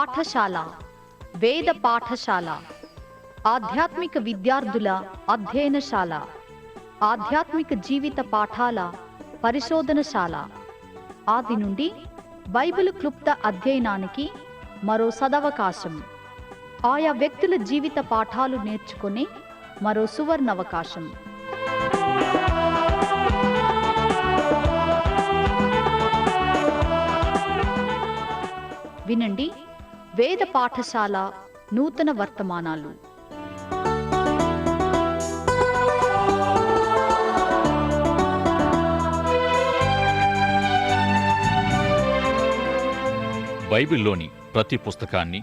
పాఠశాల, వేద పాఠశాల, ఆధ్యాత్మిక విద్యార్థుల అధ్యయనశాల, ఆధ్యాత్మిక జీవిత పాఠాల పరిశోధనశాల. ఆది నుండి బైబిల్ క్లుప్త అధ్యయనానికి మరో సదవకాశం. ఆయా వ్యక్తుల జీవిత పాఠాలు నేర్చుకునే మరో సువర్ణవకాశం. వినండి వేద పాఠశాల నూతన వర్తమానాలు. బైబిల్లోని ప్రతి పుస్తకాన్ని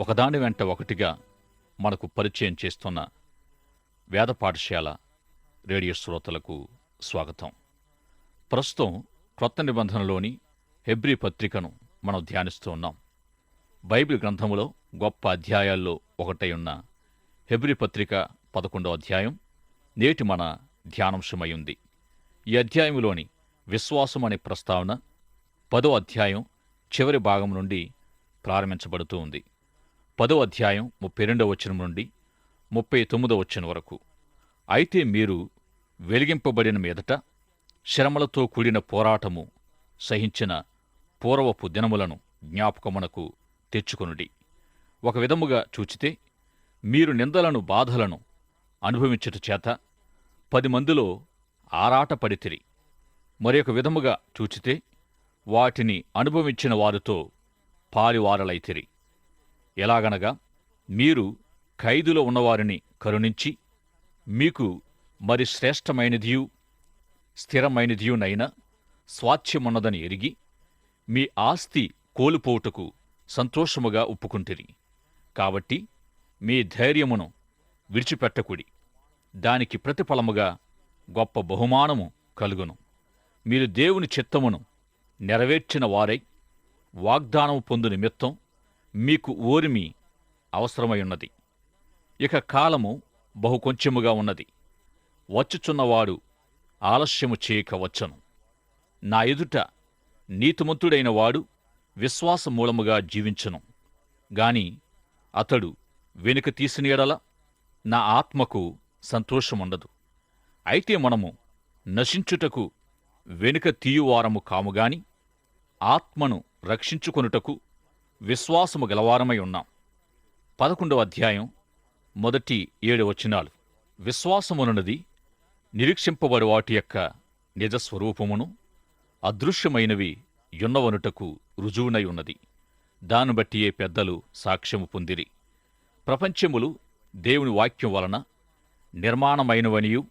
ఒకదాని వెంట ఒకటిగా మనకు పరిచయం చేస్తున్న వేద పాఠశాల రేడియో శ్రోతలకు స్వాగతం. ప్రస్తుతం క్రొత్త నిబంధనలోని హెబ్రీ పత్రికను మనం ధ్యానిస్తూ ఉన్నాం. బైబిల్ గ్రంథములో గొప్ప అధ్యాయాల్లో ఒకటై ఉన్న హెబ్రీ పత్రిక 11వ అధ్యాయం నేటి మన ధ్యానాంశమై ఉంది. ఈ అధ్యాయంలోని విశ్వాసం అనే ప్రస్తావన 10వ అధ్యాయం చివరి భాగం నుండి ప్రారంభించబడుతూ ఉంది. 10వ అధ్యాయం 32వ వచనం నుండి 39వ వచనం వరకు. అయితే మీరు వెలిగింపబడిన మీదట శ్రమలతో కూడిన పోరాటము సహించిన పూర్వపు దినములను జ్ఞాపకమునకు తెచ్చుకొనుడి. ఒక విధముగా చూచితే మీరు నిందలను బాధలను అనుభవించుట చేత 10 మందిలో ఆరాటపడితిరి. మరొక విధముగా చూచితే వాటిని అనుభవించిన వారితో పాలివారలైతిరి. ఎలాగనగా మీరు ఖైదులో ఉన్నవారిని కరుణించి మీకు మరి శ్రేష్టమైనదియు స్థిరమైనదియునైన స్వాస్థ్యమున్నదని ఎరిగి మీ ఆస్తి కోల్పోవుటకు సంతోషముగా ఒప్పుకుంటిరి. కాబట్టి మీ ధైర్యమును విడిచిపెట్టకుడి. దానికి ప్రతిఫలముగా గొప్ప బహుమానము కలుగును. మీరు దేవుని చిత్తమును నెరవేర్చిన వారై వాగ్దానము పొందు నిమిత్తం మీకు ఓరిమి అవసరమైయున్నది. ఇక కాలము బహుకొంచెముగా ఉన్నది. వచ్చుచున్నవాడు ఆలస్యము చేయక వచ్చను. నా ఎదుట నీతిమంతుడైన వాడు విశ్వాసమూలముగా జీవించును. గాని అతడు వెనుక తీసిన యెడల నా ఆత్మకు సంతోషముండదు. అయితే మనము నశించుటకు వెనుక తీయువారము కాముగాని ఆత్మను రక్షించుకొనుటకు విశ్వాసము గలవారమై ఉన్నాం. 11వ అధ్యాయం మొదటి 7 వచనాలు. విశ్వాసమునున్నది నిరీక్షింపబడు వాటి యొక్క నిజస్వరూపమును, అదృశ్యమైనవి యున్నవనుటకు రుజువునై ఉన్నది. దాన్ని బట్టియే పెద్దలు సాక్ష్యము పొందిరి. ప్రపంచములు దేవుని వాక్యం వలన నిర్మాణమైనవనియు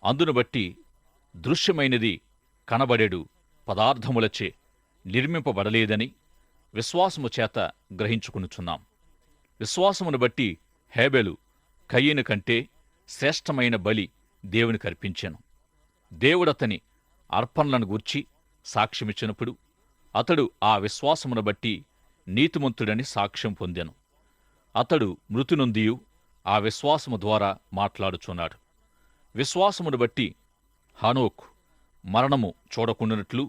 అందును బట్టి దృశ్యమైనది కనబడేడు పదార్థములచే నిర్మింపబడలేదని విశ్వాసము చేత గ్రహించుకునుచున్నాం. విశ్వాసమును బట్టి హేబెలు కయీను కంటే శ్రేష్టమైన బలి దేవునికి అర్పించెను. దేవుడతని అర్పణలను గూర్చి సాక్ష్యమిచ్చినప్పుడు అతడు ఆ విశ్వాసమును బట్టి నీతిమంతుడని సాక్ష్యం పొందెను. అతడు మృతి నొందియు ఆ విశ్వాసము ద్వారా మాట్లాడుచున్నాడు. విశ్వాసమును బట్టి హనోకు మరణము చూడకుండానట్లు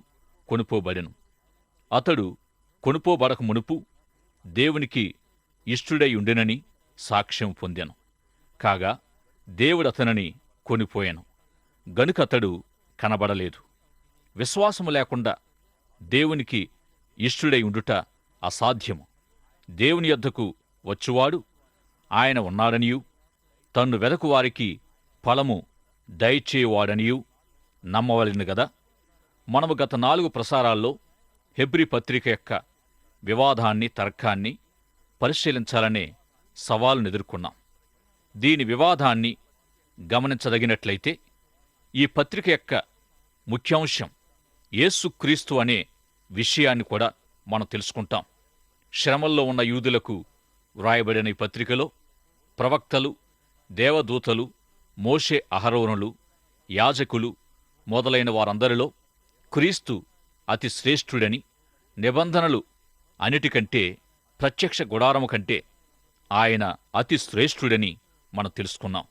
కొనుపోబడెను. అతడు కొనుపోబడక మునుపు దేవునికి ఇష్టుడై ఉండెనని సాక్ష్యం పొందెను. కాగా దేవుడతనని కొనిపోయెను గనుక అతడు కనబడలేదు. విశ్వాసము లేకుండా దేవునికి ఇష్టుడై ఉండుట అసాధ్యము. దేవుని యొద్దకు వచ్చువాడు ఆయన ఉన్నాడనియూ తన్ను వెదకువారికి ఫలము దయచేయువాడనియూ నమ్మవలెను గదా. మనము గత 4 ప్రసారాల్లో హెబ్రీ పత్రిక యొక్క వివాదాన్ని, తర్కాన్ని పరిశీలించాలనే సవాలును ఎదుర్కొన్నాం. దీని వివాదాన్ని గమనించదగినట్లయితే ఈ పత్రిక యొక్క ముఖ్యాంశం యేసుక్రీస్తు అనే విషయాన్ని కూడా మనం తెలుసుకుంటాం. శ్రమల్లో ఉన్న యూదులకు వ్రాయబడిన ఈ పత్రికలో ప్రవక్తలు, దేవదూతలు, మోషే, అహరోనులు, యాజకులు మొదలైన వారందరిలో క్రీస్తు అతి శ్రేష్ఠుడని, నిబంధనలు అన్నిటికంటే ప్రత్యక్ష గుడారము కంటే ఆయన అతి శ్రేష్ఠుడని మనం తెలుసుకున్నాం.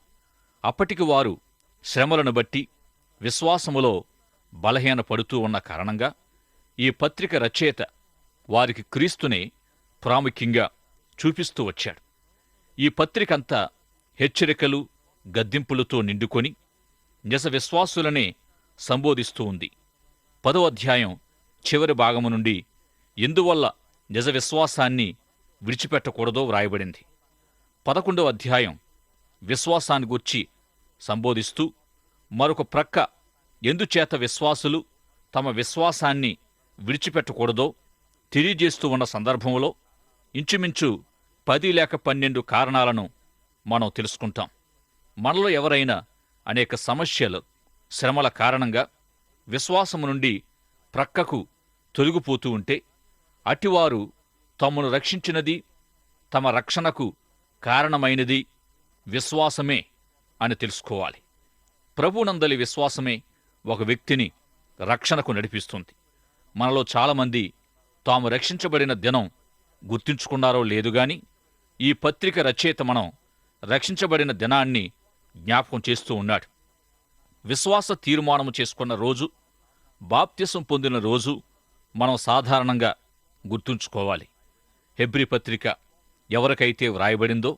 అప్పటికి వారు శ్రమలను బట్టి విశ్వాసములో బలహీనపడుతూ ఉన్న కారణంగా ఈ పత్రిక రచయిత వారికి క్రీస్తునే ప్రాముఖ్యంగా చూపిస్తూ వచ్చాడు. ఈ పత్రికంతా హెచ్చరికలు, గద్దింపులతో నిండుకొని నిజ విశ్వాసులనే సంబోధిస్తూ ఉంది. 10వ అధ్యాయం చివరి భాగము నుండి ఎందువల్ల నిజ విశ్వాసాన్ని విడిచిపెట్టకూడదో వ్రాయబడింది. 11వ అధ్యాయం విశ్వాసాన్ని గూర్చి సంబోధిస్తూ మరొక ప్రక్క ఎందుచేత విశ్వాసులు తమ విశ్వాసాన్ని విడిచిపెట్టకూడదో తెలియజేస్తూ ఉన్న సందర్భంలో ఇంచుమించు 10 లేక 12 కారణాలను మనం తెలుసుకుంటాం. మనలో ఎవరైనా అనేక సమస్యలు, శ్రమల కారణంగా విశ్వాసము నుండి ప్రక్కకు తొలగిపోతూ ఉంటే అటివారు తమను రక్షించినది, తమ రక్షణకు కారణమైనది విశ్వాసమే అని తెలుసుకోవాలి. ప్రభువునందలి విశ్వాసమే ఒక వ్యక్తిని రక్షణకు నడిపిస్తుంది. మనలో చాలామంది తాము రక్షించబడిన దినం గుర్తుంచుకున్నారో లేదుగాని ఈ పత్రిక రచయిత మనం రక్షించబడిన దినాన్ని జ్ఞాపకం చేస్తూ ఉన్నాడు. విశ్వాస తీర్మానము చేసుకున్న రోజు, బాప్తిసం పొందిన రోజు మనం సాధారణంగా గుర్తుంచుకోవాలి. హెబ్రీ పత్రిక ఎవరికైతే వ్రాయబడిందో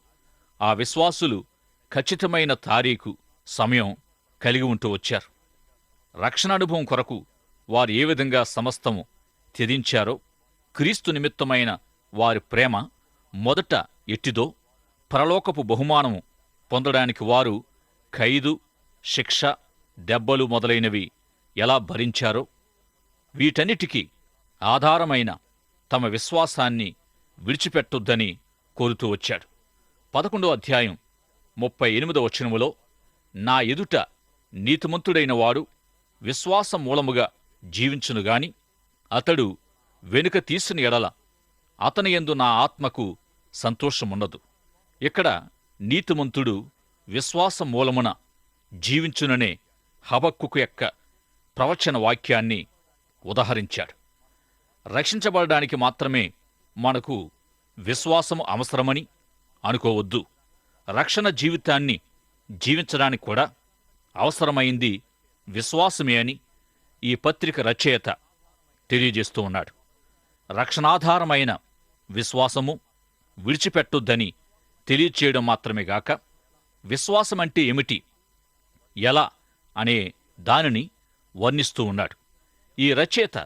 ఆ విశ్వాసులు ఖచ్చితమైన తారీఖు, సమయం కలిగి ఉంటూ వచ్చారు. రక్షణ అనుభవం కొరకు వారు ఏ విధంగా సమస్తము త్యజించారో, క్రీస్తు నిమిత్తమైన వారి ప్రేమ మొదట ఎట్టిదో, పరలోకపు బహుమానము పొందడానికి వారు ఖైదు, శిక్ష, దెబ్బలు మొదలైనవి ఎలా భరించారో, వీటన్నిటికీ ఆధారమైన తమ విశ్వాసాన్ని విడిచిపెట్టొద్దని కోరుతూ వచ్చాడు. 11వ అధ్యాయం 38వ వచనములో, నా ఎదుట నీతిమంతుడైన వాడు విశ్వాస మూలముగా జీవించునుగాని అతడు వెనుక తీసిన ఎడల అతని యందు నా ఆత్మకు సంతోషమున్నదు. ఇక్కడ నీతిమంతుడు విశ్వాస మూలమున జీవించుననే హబక్కుకు యొక్క ప్రవచన వాక్యాన్ని ఉదహరించాడు. రక్షించబడడానికి మాత్రమే మనకు విశ్వాసము అవసరమని అనుకోవద్దు. రక్షణ జీవితాన్ని జీవించడానికి కూడా అవసరమైంది విశ్వాసమే అని ఈ పత్రిక రచయిత తెలియజేస్తూ ఉన్నాడు. రక్షణాధారమైన విశ్వాసము విడిచిపెట్టొద్దని తెలియచేయడం మాత్రమే గాక, విశ్వాసమంటే ఏమిటి, ఎలా అనే దానిని వర్ణిస్తూ ఉన్నాడు. ఈ రచయిత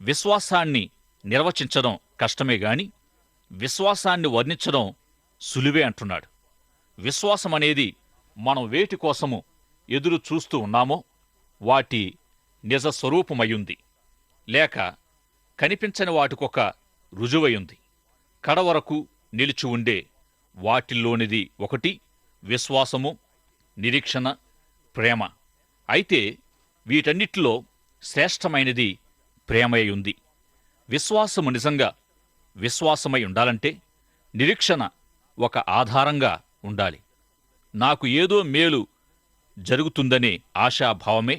విశ్వాసాన్ని నిర్వచించడం కష్టమే గాని విశ్వాసాన్ని వర్ణించడం సులువే అంటున్నాడు. విశ్వాసమనేది మనం వేటి కోసము ఎదురు చూస్తూ ఉన్నామో వాటి నిజ స్వరూపమయ్యుంది, లేక కనిపించని వాటికొక రుజువయుంది. కడవరకు నిలిచి ఉండే వాటిల్లోనిది ఒకటి విశ్వాసము, నిరీక్షణ, ప్రేమ. అయితే వీటన్నిటిలో శ్రేష్టమైనది ప్రేమయ్యుంది. విశ్వాసము నిజంగా విశ్వాసమై ఉండాలంటే నిరీక్షణ ఒక ఆధారంగా ఉండాలి. నాకు ఏదో మేలు జరుగుతుందనే ఆశాభావమే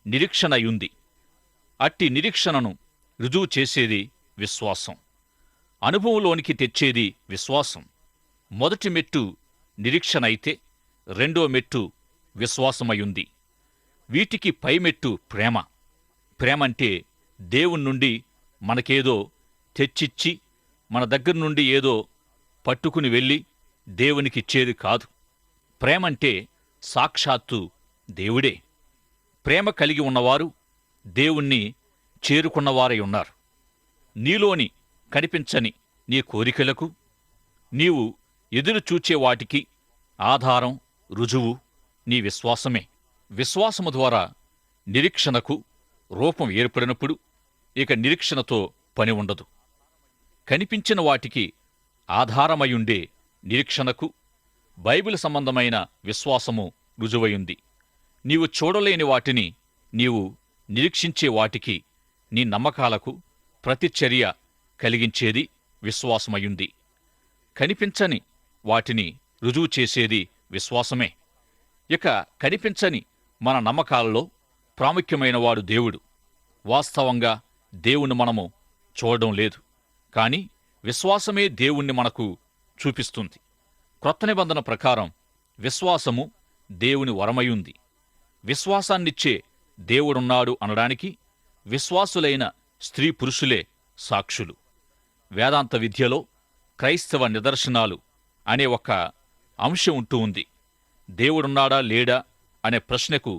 నిరీక్షణయుంది. అట్టి నిరీక్షణను రుజువు చేసేది విశ్వాసం, అనుభవంలోనికి తెచ్చేది విశ్వాసం. మొదటి మెట్టు నిరీక్షణ అయితే రెండో మెట్టు విశ్వాసమయుంది. వీటికి పైమెట్టు ప్రేమ. ప్రేమంటే దేవుని నుండి మనకేదో తెచ్చిచ్చి మన దగ్గర నుండి ఏదో పట్టుకుని వెళ్ళి దేవునికిచ్చేది కాదు. ప్రేమంటే సాక్షాత్తు దేవుడే. ప్రేమ కలిగి ఉన్నవారు దేవుణ్ణి చేరుకున్నవారై ఉన్నారు. నీలోని కనిపించని నీ కోరికలకు, నీవు ఎదురుచూచే వాటికి ఆధారం, రుజువు నీ విశ్వాసమే. విశ్వాసము ద్వారా నిరీక్షణకు రూపం ఏర్పడినప్పుడు ఇక నిరీక్షణతో పని ఉండదు. కనిపించిన వాటికి ఆధారమయుండే నిరీక్షణకు బైబిల్ సంబంధమైన విశ్వాసము రుజువయుంది. నీవు చూడలేని వాటిని నీవు నిరీక్షించే వాటికి నీ నమ్మకాలకు ప్రతిచర్య కలిగించేది విశ్వాసమయుంది. కనిపించని వాటిని రుజువు చేసేది విశ్వాసమే. ఇక కనిపించని మన నమ్మకాలలో ప్రాముఖ్యమైనవాడు దేవుడు. వాస్తవంగా దేవుణ్ణి మనము చూడడం లేదు, కాని విశ్వాసమే దేవుణ్ణి మనకు చూపిస్తుంది. క్రొత్త నిబంధన ప్రకారం విశ్వాసము దేవుని వరమయుంది. విశ్వాసాన్నిచ్చే దేవుడున్నాడు అనడానికి విశ్వాసులైన స్త్రీ పురుషులే సాక్షులు. వేదాంత విద్యలో క్రైస్తవ నిదర్శనాలు అనే ఒక అంశం ఉంటూ ఉంది. దేవుడున్నాడా లేడా అనే ప్రశ్నకు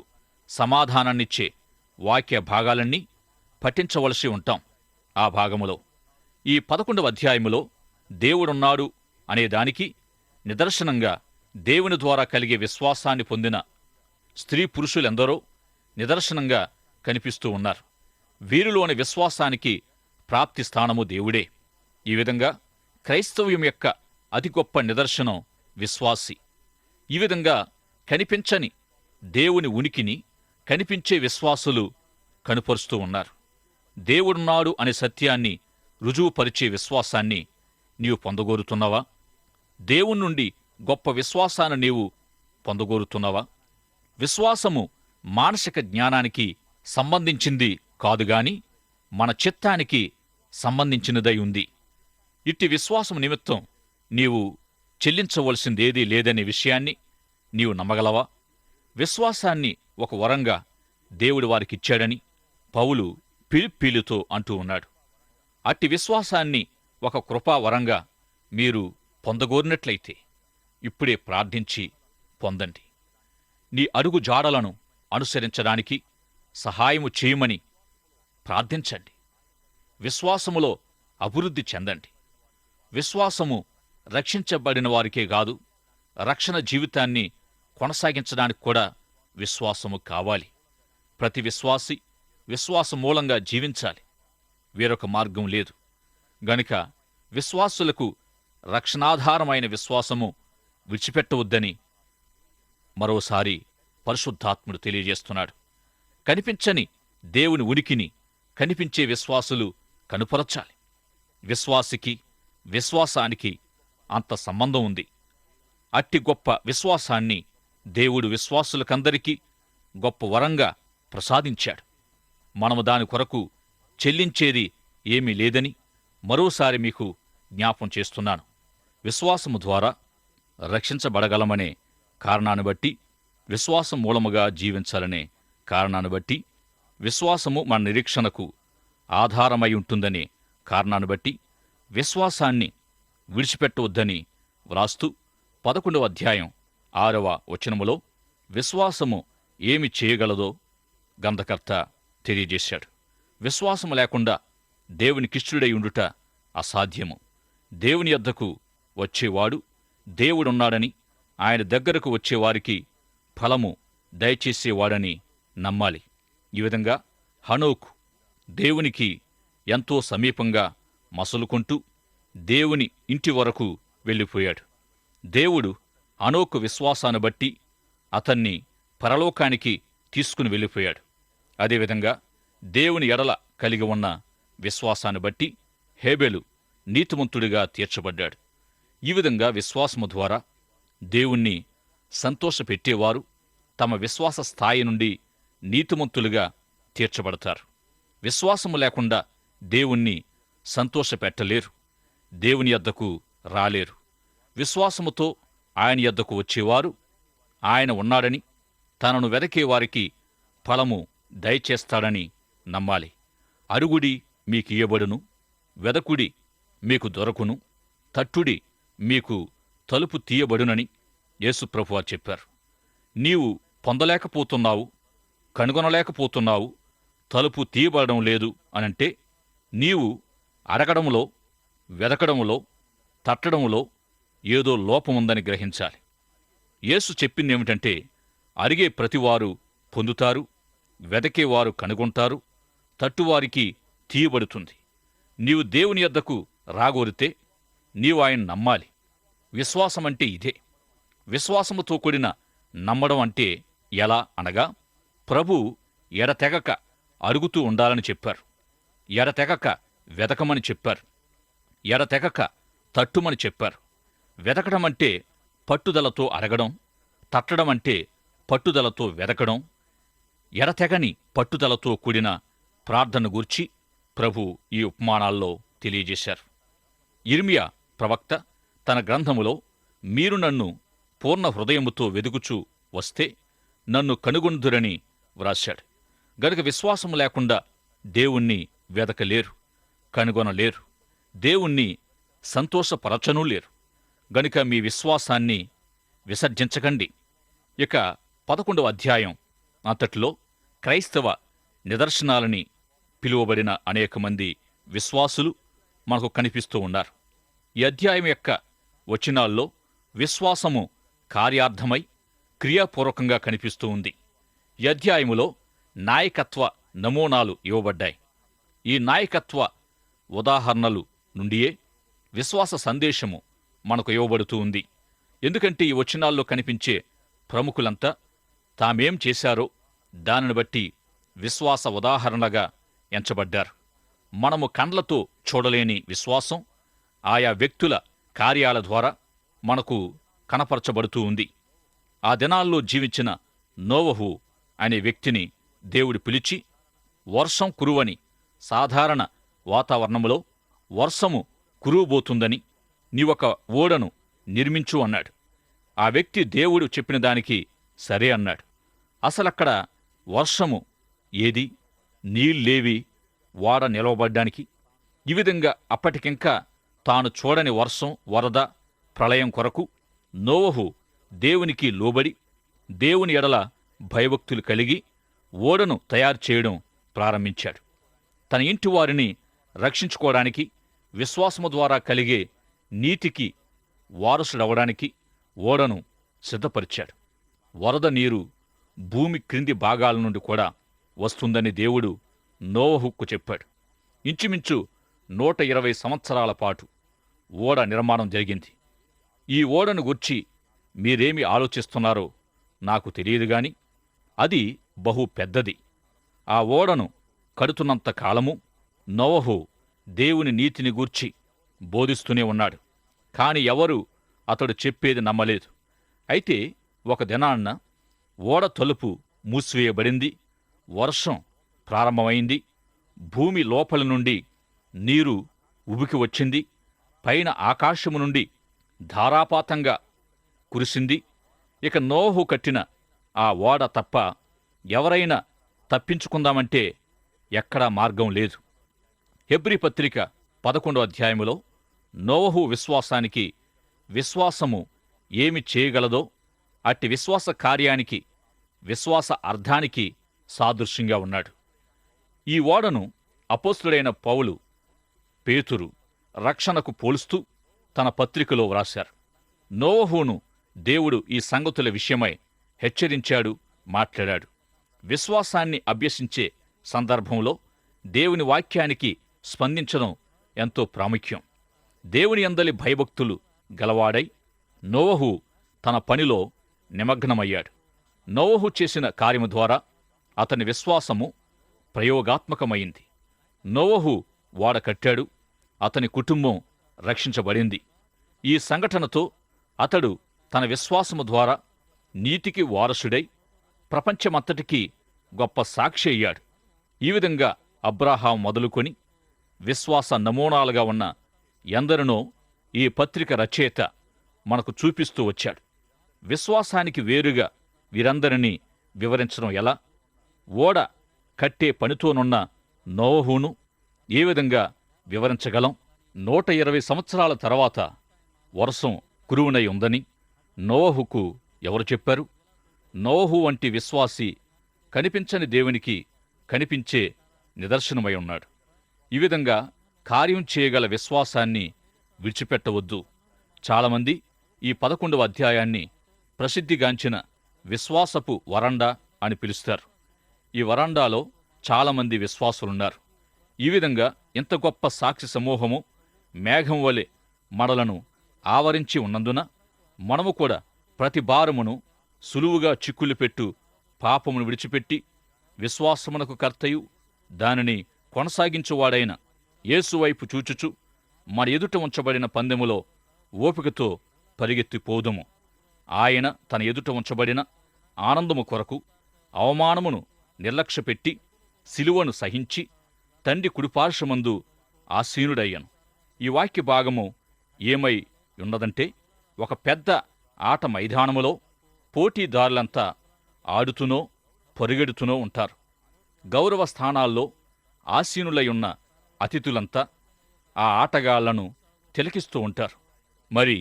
సమాధానాన్నిచ్చే వాక్య భాగాలన్నీ పఠించవలసి ఉంటాం. ఆ భాగములో ఈ 11వ అధ్యాయములో దేవుడున్నాడు అనే దానికి నిదర్శనంగా దేవుని ద్వారా కలిగే విశ్వాసాన్ని పొందిన స్త్రీ పురుషులెందరో నిదర్శనంగా కనిపిస్తూ ఉన్నారు. వీరిలోని విశ్వాసానికి ప్రాప్తి స్థానము దేవుడే. ఈ విధంగా క్రైస్తవ్యం యొక్క అతి గొప్ప నిదర్శనం విశ్వాసి. ఈ విధంగా కనిపించని దేవుని ఉనికిని కనిపించే విశ్వాసులు కనుపరుస్తూ ఉన్నారు. దేవుడున్నాడు అనే సత్యాన్ని రుజువుపరిచే విశ్వాసాన్ని నీవు పొందగోరుతున్నావా? దేవుని నుండి గొప్ప విశ్వాసాన్ని నీవు పొందగోరుతున్నావా? విశ్వాసము మానసిక జ్ఞానానికి సంబంధించింది కాదుగాని మన చిత్తానికి సంబంధించినదై ఉంది. ఇట్టి విశ్వాసం నిమిత్తం నీవు చెల్లించవలసిందేదీ లేదనే విషయాన్ని నీవు నమ్మగలవా? విశ్వాసాన్ని ఒక వరంగా దేవుడు వారికిచ్చాడని పౌలు ఫిలిప్పీయులతో అంటూ ఉన్నాడు. అట్టి విశ్వాసాన్ని ఒక కృపావరంగా మీరు పొందగోరినట్లయితే ఇప్పుడే ప్రార్థించి పొందండి. నీ అడుగు జాడలను అనుసరించడానికి సహాయము చేయమని ప్రార్థించండి. విశ్వాసములో అభివృద్ధి చెందండి. విశ్వాసము రక్షించబడిన వారికే కాదు, రక్షణ జీవితాన్ని కొనసాగించడానికి కూడా విశ్వాసము కావాలి. ప్రతి విశ్వాసి విశ్వాసం మూలంగా జీవించాలి. వేరొక మార్గం లేదు. గనుక విశ్వాసులకు రక్షణాధారమైన విశ్వాసము విడిచిపెట్టవద్దని మరోసారి పరిశుద్ధాత్ముడు తెలియజేస్తున్నాడు. కనిపించని దేవుని ఉనికిని కనిపించే విశ్వాసులు కనుపరచాలి. విశ్వాసికి విశ్వాసానికి అంత సంబంధం ఉంది. అట్టి గొప్ప విశ్వాసాన్ని దేవుడు విశ్వాసులకందరికీ గొప్ప వరంగా ప్రసాదించాడు. మనము దాని కొరకు చెల్లించేది ఏమీ లేదని మరోసారి మీకు జ్ఞాపం చేస్తున్నాను. విశ్వాసము ద్వారా రక్షించబడగలమనే కారణాన్ని బట్టి, విశ్వాసం మూలముగా జీవించాలనే కారణాన్ని బట్టి, విశ్వాసము మన నిరీక్షణకు ఆధారమై ఉంటుందనే కారణాన్ని బట్టి విశ్వాసాన్ని విడిచిపెట్టవద్దని వ్రాస్తూ 11వ అధ్యాయం 6వ వచనములో విశ్వాసము ఏమి చేయగలదో గ్రంథకర్త తెలియజేశాడు. విశ్వాసము లేకుండా దేవునికిష్టుడై ఉండుట అసాధ్యము. దేవుని యొద్దకు వచ్చేవాడు దేవుడున్నాడని, ఆయన దగ్గరకు వచ్చేవారికి ఫలము దయచేసేవాడని నమ్మాలి. ఈ విధంగా హనోకు దేవునికి ఎంతో సమీపంగా మసలుకుంటూ దేవుని ఇంటి వరకు వెళ్ళిపోయాడు. దేవుడు హనోకు విశ్వాసాన్ని బట్టి అతన్ని పరలోకానికి తీసుకుని వెళ్ళిపోయాడు. అదేవిధంగా దేవుని ఎడల కలిగి ఉన్న విశ్వాసాన్ని బట్టి హేబెలు నీతిమంతుడిగా తీర్చబడ్డాడు. ఈ విధంగా విశ్వాసము ద్వారా దేవుణ్ణి సంతోషపెట్టేవారు తమ విశ్వాస స్థాయి నుండి నీతిమంతులుగా తీర్చబడతారు. విశ్వాసము లేకుండా దేవుణ్ణి సంతోషపెట్టలేరు, దేవుని యొద్దకు రాలేరు. విశ్వాసముతో ఆయన యొద్దకు వచ్చేవారు ఆయన ఉన్నాడని, తనను వెదకేవారికి ఫలము దయచేస్తాడని నమ్మాలి. అరుగుడి మీకియ్యబడును, వెదకుడి మీకు దొరకును, తట్టుడి మీకు తలుపు తీయబడునని యేసుప్రభువారు చెప్పారు. నీవు పొందలేకపోతున్నావు, కనుగొనలేకపోతున్నావు, తలుపు తీయబడడం లేదు అనంటే నీవు అడగడంలో, వెదకడంలో, తట్టడంలో ఏదో లోపముందని గ్రహించాలి. యేసు చెప్పిందేమిటంటే, అరిగే ప్రతివారు పొందుతారు, వెదకేవారు కనుగొంటారు, తట్టువారికి తీయబడుతుంది. నీవు దేవుని యొద్దకు రాగోరితే నీవు ఆయన నమ్మాలి. విశ్వాసమంటే ఇదే. విశ్వాసముతో కూడిన నమ్మడం అంటే ఎలా అనగా, ప్రభు ఎడతెగక అరుగుతూ ఉండాలని చెప్పారు, ఎడతెగక వెదకమని చెప్పారు, ఎడతెగక తట్టుమని చెప్పారు. వెదకడమంటే పట్టుదలతో అరగడం, తట్టడమంటే పట్టుదలతో వెదకడం. ఎడతెగని పట్టుదలతో కూడిన ప్రార్థన గూర్చి ప్రభు ఈ ఉపమానాల్లో తెలియజేశారు. యిర్మీయా ప్రవక్త తన గ్రంథములో, మీరు నన్ను పూర్ణ హృదయముతో వెదుకుచూ వస్తే నన్ను కనుగొందురని వ్రాశాడు. గనుక విశ్వాసము లేకుండా దేవుణ్ణి వెదకలేరు, కనుగొనలేరు. దేవుణ్ణి సంతోషపరచనూ లేరు. గనుక మీ విశ్వాసాన్ని విసర్జించకండి. ఇక 11వ అధ్యాయం అంతటిలో క్రైస్తవ నిదర్శనాలని పిలువబడిన అనేక మంది విశ్వాసులు మనకు కనిపిస్తూ ఉన్నారు. ఈ అధ్యాయం యొక్క వచనాల్లో విశ్వాసము కార్యార్థమై క్రియాపూర్వకంగా కనిపిస్తూ ఉంది. ఈ అధ్యాయములో నాయకత్వ నమూనాలు ఇవ్వబడ్డాయి. ఈ నాయకత్వ ఉదాహరణలు నుండియే విశ్వాస సందేశము మనకు ఇవ్వబడుతూ ఉంది. ఎందుకంటే ఈ వచనాల్లో కనిపించే ప్రముఖులంతా తామేం చేశారో దానిని బట్టి విశ్వాస ఉదాహరణగా ఎంచబడ్డారు. మనము కండ్లతో చూడలేని విశ్వాసం ఆయా వ్యక్తుల కార్యాల ద్వారా మనకు కనపరచబడుతూ ఉంది. ఆ దినాల్లో జీవించిన నోవహు అనే వ్యక్తిని దేవుడు పిలిచి, వర్షం కురువని, సాధారణ వాతావరణంలో వర్షము కురువబోతుందని నీవొక ఓడను నిర్మించు అన్నాడు. ఆ వ్యక్తి దేవుడు చెప్పిన దానికి సరే అన్నాడు. అసలక్కడ వర్షము ఏది, నీళ్లేవి ఓడ నిలవబడ్డానికి? ఈ విధంగా అప్పటికింకా తాను చూడని వర్షం, వరద, ప్రళయం కొరకు నోవహు దేవునికి లోబడి దేవుని ఎడల భయభక్తులు కలిగి ఓడను తయారు చేయడం ప్రారంభించాడు. తన ఇంటి వారిని రక్షించుకోవడానికి, విశ్వాసము ద్వారా కలిగే నీతికి వారసుడవడానికి ఓడను సిద్ధపరిచాడు. వరద నీరు భూమి క్రింది భాగాల నుండి కూడా వస్తుందని దేవుడు నోవహుకు చెప్పాడు. ఇంచుమించు 120 సంవత్సరాల పాటు ఓడ నిర్మాణం జరిగింది. ఈ ఓడను గుర్చి మీరేమి ఆలోచిస్తున్నారో నాకు తెలియదుగాని అది బహు పెద్దది. ఆ ఓడను కడుతున్నంత కాలము నోవహు దేవుని నీతిని గూర్చి బోధిస్తూనే ఉన్నాడు. కాని ఎవరూ అతడు చెప్పేది నమ్మలేదు. అయితే ఒక దినాన్న ఓడ తలుపు మూసివేయబడింది. వర్షం ప్రారంభమైంది. భూమి లోపలి నుండి నీరు ఉబికి వచ్చింది. పైన ఆకాశము నుండి ధారాపాతంగా కురిసింది. ఇక నోవహు కట్టిన ఆ ఓడ తప్ప ఎవరైనా తప్పించుకుందామంటే ఎక్కడా మార్గం లేదు. హెబ్రీ పత్రిక 11వ అధ్యాయములో నోవహు విశ్వాసానికి విశ్వాసము ఏమి చేయగలదో అట్టి విశ్వాస కార్యానికి, విశ్వాస అర్థానికి సాదృశ్యంగా ఉన్నాడు. ఈ ఓడను అపోస్తుడైన పౌలు, పేతురు రక్షణకు పోలుస్తూ తన పత్రికలో వ్రాశారు. నోవహును దేవుడు ఈ సంగతుల విషయమై హెచ్చరించాడు, మాట్లాడాడు. విశ్వాసాన్ని అభ్యసించే సందర్భంలో దేవుని వాక్యానికి స్పందించడం ఎంతో ప్రాముఖ్యం. దేవుని యందలి భయభక్తులు గలవాడై నోవహు తన పనిలో నిమగ్నమయ్యాడు. నోవహు చేసిన కార్యము ద్వారా అతని విశ్వాసము ప్రయోగాత్మకమైంది. నోవహు ఓడ కట్టాడు. అతని కుటుంబం రక్షించబడింది. ఈ సంఘటనతో అతడు తన విశ్వాసము ద్వారా నీతికి వారసుడై ప్రపంచమంతటికీ గొప్ప సాక్షి అయ్యాడు. ఈ విధంగా అబ్రాహాం మొదలుకొని విశ్వాస నమూనాలుగా ఉన్న ఎందరినో ఈ పత్రిక రచయిత మనకు చూపిస్తూ వచ్చాడు. విశ్వాసానికి వేరుగా వీరందరినీ వివరించడం ఎలా? ఓడ కట్టే పనితోనున్న నోవహును ఏ విధంగా వివరించగలం? 120 సంవత్సరాల తర్వాత వర్షం కురువునై ఉందని నోవహుకు ఎవరు చెప్పారు? నోవహు వంటి విశ్వాసి కనిపించని దేవునికి కనిపించే నిదర్శనమై ఉన్నాడు. ఈ విధంగా కార్యం చేయగల విశ్వాసాన్ని విడిచిపెట్టవద్దు. చాలామంది ఈ 11వ అధ్యాయాన్ని ప్రసిద్ధిగాంచిన విశ్వాసపు వరండా అని పిలుస్తారు. ఈ వరండాలో చాలామంది విశ్వాసులున్నారు. ఈ విధంగా ఇంత గొప్ప సాక్షి సమూహము మేఘం వలె మనలను ఆవరించి ఉన్నందున మనము కూడా ప్రతి భారమును సులువుగా చిక్కులు పెట్టు పాపమును విడిచిపెట్టి విశ్వాసమునకు కర్తయు దానిని కొనసాగించువాడైన యేసువైపు చూచుచు మన ఎదుట ఉంచబడిన పందెములో ఓపికతో పరిగెత్తిపోదుము. ఆయన తన ఎదుట ఉంచబడిన ఆనందము కొరకు అవమానమును నిర్లక్ష్యపెట్టి సిలువను సహించి తండ్రి కుడిపార్శ్వమందు ఆసీనుడయ్యను. ఈ వాక్య భాగము ఏమై ఉన్నదంటే, ఒక పెద్ద ఆట మైదానములో పోటీదారులంతా ఆడుతూనో పరుగెడుతూనో ఉంటారు. గౌరవ స్థానాల్లో ఆసీనులై ఉన్న అతిథులంతా ఆ ఆటగాళ్లను తిలకిస్తూ ఉంటారు. మరి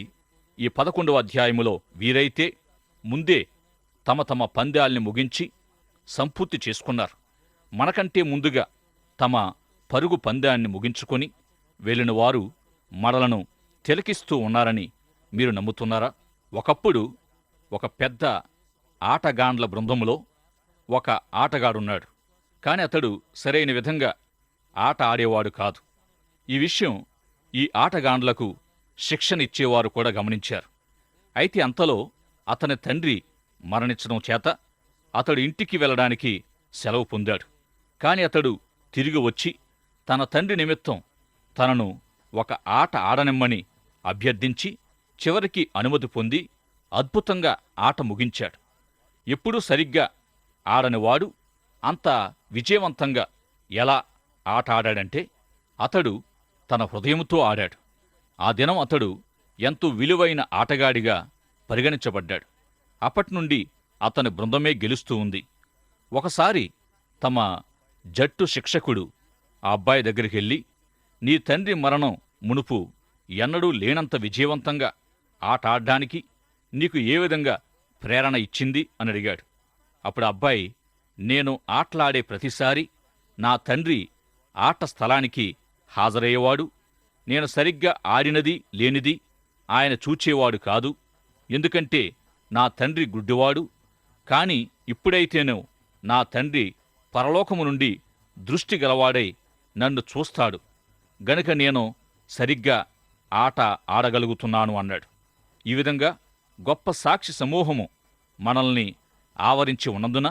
ఈ 11వ అధ్యాయములో వీరైతే ముందే తమ తమ పందాల్ని ముగించి సంపూర్తి చేసుకున్నారు. మనకంటే ముందుగా తమ పరుగు పందాన్ని ముగించుకొని వెళ్ళిన వారు మనలను తిలకిస్తూ ఉన్నారని మీరు నమ్ముతున్నారా? ఒకప్పుడు ఒక పెద్ద ఆటగాండ్ల బృందంలో ఒక ఆటగాడున్నాడు. కాని అతడు సరైన విధంగా ఆట ఆడేవాడు కాదు. ఈ విషయం ఈ ఆటగాండ్లకు శిక్షణ ఇచ్చేవారు కూడా గమనించారు. అయితే అంతలో అతని తండ్రి మరణించడం చేత అతడు ఇంటికి వెళ్ళడానికి సెలవు పొందాడు. కాని అతడు తిరిగి వచ్చి తన తండ్రి నిమిత్తం తనను ఒక ఆట ఆడనిమ్మని అభ్యర్థించి చివరికి అనుమతి పొంది అద్భుతంగా ఆట ముగించాడు. ఎప్పుడూ సరిగ్గా ఆడనివాడు అంత విజయవంతంగా ఎలా ఆట ఆడాడంటే అతడు తన హృదయంతో ఆడాడు. ఆ దినం అతడు ఎంతో విలువైన ఆటగాడిగా పరిగణించబడ్డాడు. అప్పటినుండి అతని బృందమే గెలుస్తూ ఉంది. ఒకసారి తమ జట్టు శిక్షకుడు ఆ అబ్బాయి దగ్గరికెళ్ళి, నీ తండ్రి మరణం మునుపు ఎన్నడూ లేనంత విజయవంతంగా ఆట ఆడ్డానికి నీకు ఏ విధంగా ప్రేరణ ఇచ్చింది అని అడిగాడు. అప్పుడు అబ్బాయి, నేను ఆటలాడే ప్రతిసారి నా తండ్రి ఆట స్థలానికి హాజరయ్యేవాడు. నేను సరిగ్గా ఆడినది లేనిది ఆయన చూచేవాడు కాదు. ఎందుకంటే నా తండ్రి గుడ్డివాడు. కాని ఇప్పుడైతేనో నా తండ్రి పరలోకము నుండి దృష్టి గలవాడై నన్ను చూస్తాడు గనుక నేను సరిగ్గా ఆట ఆడగలుగుతున్నాను అన్నాడు. ఈ విధంగా గొప్ప సాక్షి సమూహము మనల్ని ఆవరించి ఉన్నందున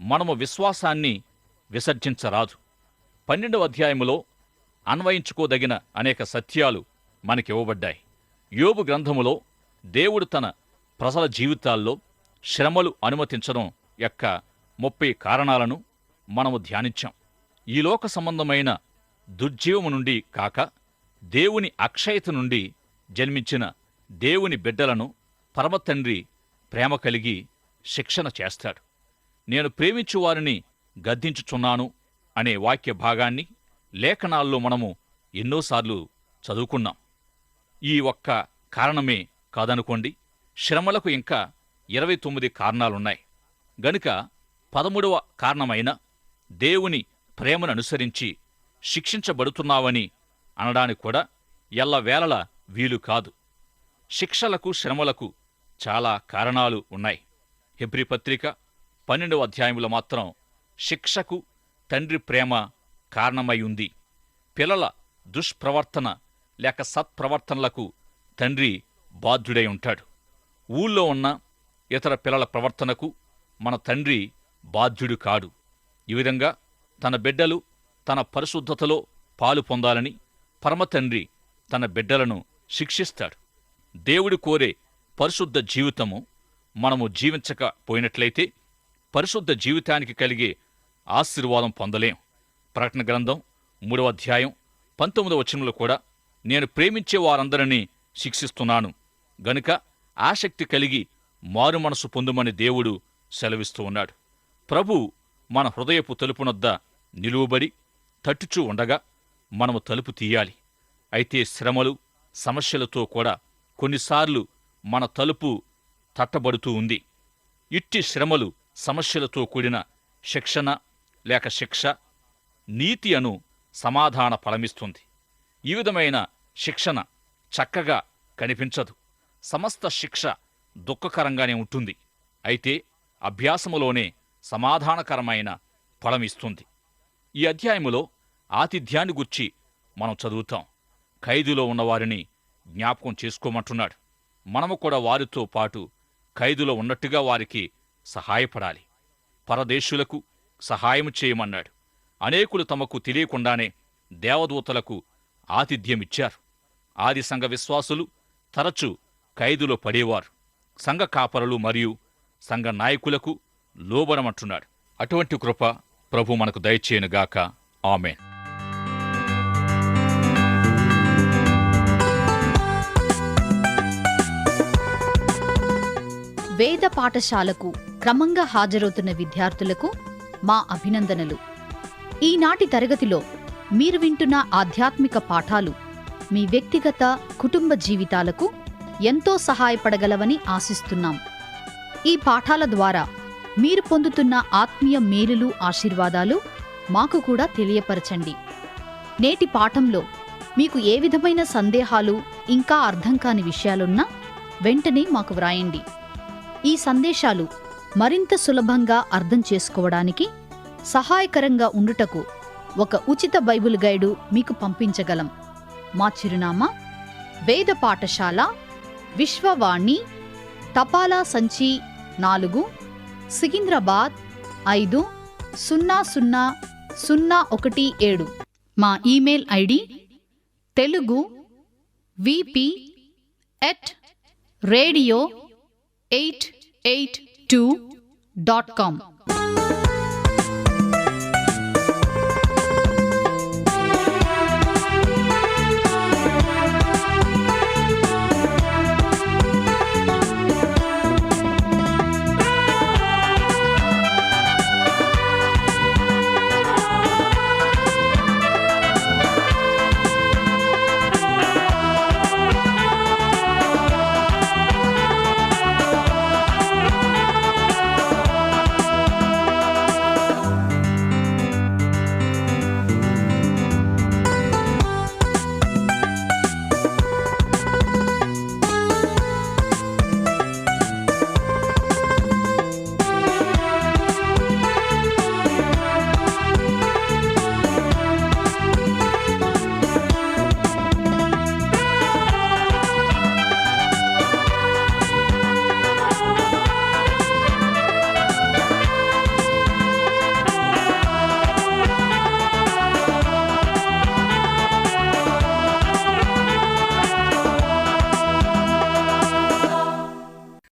మనము విశ్వాసాన్ని విసర్జించరాదు. 12వ అధ్యాయములో అన్వయించుకోదగిన అనేక సత్యాలు మనకివ్వబడ్డాయి. యోబు గ్రంథములో దేవుడు తన ప్రజల జీవితాల్లో శ్రమలు అనుమతించడం యొక్క 30 కారణాలను మనము ధ్యానించాం. ఈ లోక సంబంధమైన దుర్జీవము నుండి కాక దేవుని అక్షయత నుండి జన్మించిన దేవుని బిడ్డలను పరమతండ్రి ప్రేమ కలిగి శిక్షణ చేస్తాడు. నేను ప్రేమించువారిని గద్దించుచున్నాను అనే వాక్య భాగాన్ని లేఖనాల్లో మనము ఎన్నోసార్లు చదువుకున్నాం. ఈ ఒక్క కారణమే కాదనుకోండి, శ్రమలకు ఇంకా 29 కారణాలున్నాయి. గనుక 13వ కారణమైన దేవుని ప్రేమను అనుసరించి శిక్షించబడుతున్నావని అనడానికి కూడా ఎల్లవేళలా వీలు కాదు. శిక్షలకు శ్రమలకు చాలా కారణాలు ఉన్నాయి. హెబ్రీ పత్రిక 12వ అధ్యాయంలో మాత్రం శిక్షకు తండ్రి ప్రేమ కారణమై ఉంది. పిల్లల దుష్ప్రవర్తన లేక సత్ప్రవర్తనలకు తండ్రి బాధ్యుడై ఉంటాడు. ఊళ్ళో ఉన్న ఇతర పిల్లల ప్రవర్తనకు మన తండ్రి బాధ్యుడు కాడు. ఈ విధంగా తన బిడ్డలు తన పరిశుద్ధతలో పాలు పొందాలని పరమతండ్రి తన బిడ్డలను శిక్షిస్తాడు. దేవుడు కోరే పరిశుద్ధ జీవితము మనము జీవించకపోయినట్లయితే పరిశుద్ధ జీవితానికి కలిగే ఆశీర్వాదం పొందలేం. ప్రకటన గ్రంథం 3వ అధ్యాయం 19వ వచనంలో కూడా, నేను ప్రేమించే వారందరినీ శిక్షిస్తున్నాను గనుక ఆసక్తి కలిగి మారు మనసు పొందుమని దేవుడు సెలవిస్తూ ఉన్నాడు. ప్రభు మన హృదయపు తలుపునొద్ద నిలువబడి తట్టుచూ ఉండగా మనము తలుపు తీయాలి. అయితే శ్రమలు సమస్యలతో కూడా కొన్నిసార్లు మన తలుపు తట్టబడుతూ ఉంది. ఇట్టి శ్రమలు సమస్యలతో కూడిన శిక్షణ లేక శిక్ష నీతి అను సమాధాన ఫలమిస్తుంది. ఈ విధమైన శిక్షణ చక్కగా కనిపించదు. సమస్త శిక్ష దుఃఖకరంగానే ఉంటుంది. అయితే అభ్యాసములోనే సమాధానకరమైన ఫలమిస్తుంది. ఈ అధ్యాయములో ఆతిథ్యాన్ని గుర్చి మనం చదువుతాం. ఖైదులో ఉన్నవారిని జ్ఞాపకం చేసుకోమంటున్నాడు. మనము కూడా వారితో పాటు ఖైదులో ఉన్నట్టుగా వారికి సహాయపడాలి. పరదేశులకు సహాయం చేయమన్నాడు. అనేకులు తమకు తెలియకుండానే దేవదూతలకు ఆతిథ్యమిచ్చారు. ఆది సంఘ విశ్వాసులు తరచు ఖైదులో పడేవారు. సంఘ కాపరులు మరియు సంఘ నాయకులకు లోబడమంటున్నాడు. అటువంటి కృప ప్రభు మనకు దయచేయునుగాక. ఆమేన్. వేద పాఠశాలకు క్రమంగా హాజరవుతున్న విద్యార్థులకు మా అభినందనలు. ఈనాటి తరగతిలో మీరు వింటున్న ఆధ్యాత్మిక పాఠాలు మీ వ్యక్తిగత కుటుంబ జీవితాలకు ఎంతో సహాయపడగలవని ఆశిస్తున్నాం. ఈ పాఠాల ద్వారా మీరు పొందుతున్న ఆత్మీయ మేలులు, ఆశీర్వాదాలు మాకు కూడా తెలియపరచండి. నేటి పాఠంలో మీకు ఏ విధమైన సందేహాలు, ఇంకా అర్థం కాని విషయాలున్నా వెంటనే మాకు వ్రాయండి. ఈ సందేశాలు మరింత సులభంగా అర్థం చేసుకోవడానికి సహాయకరంగా ఉండుటకు ఒక ఉచిత బైబిల్ గైడు మీకు పంపించగలం. మా చిరునామా: వేద పాఠశాల, విశ్వవాణి, తపాలా సంచి 4, సికింద్రాబాద్ 500017. మా ఇమెయిల్ ఐడి telugu@radio882.com.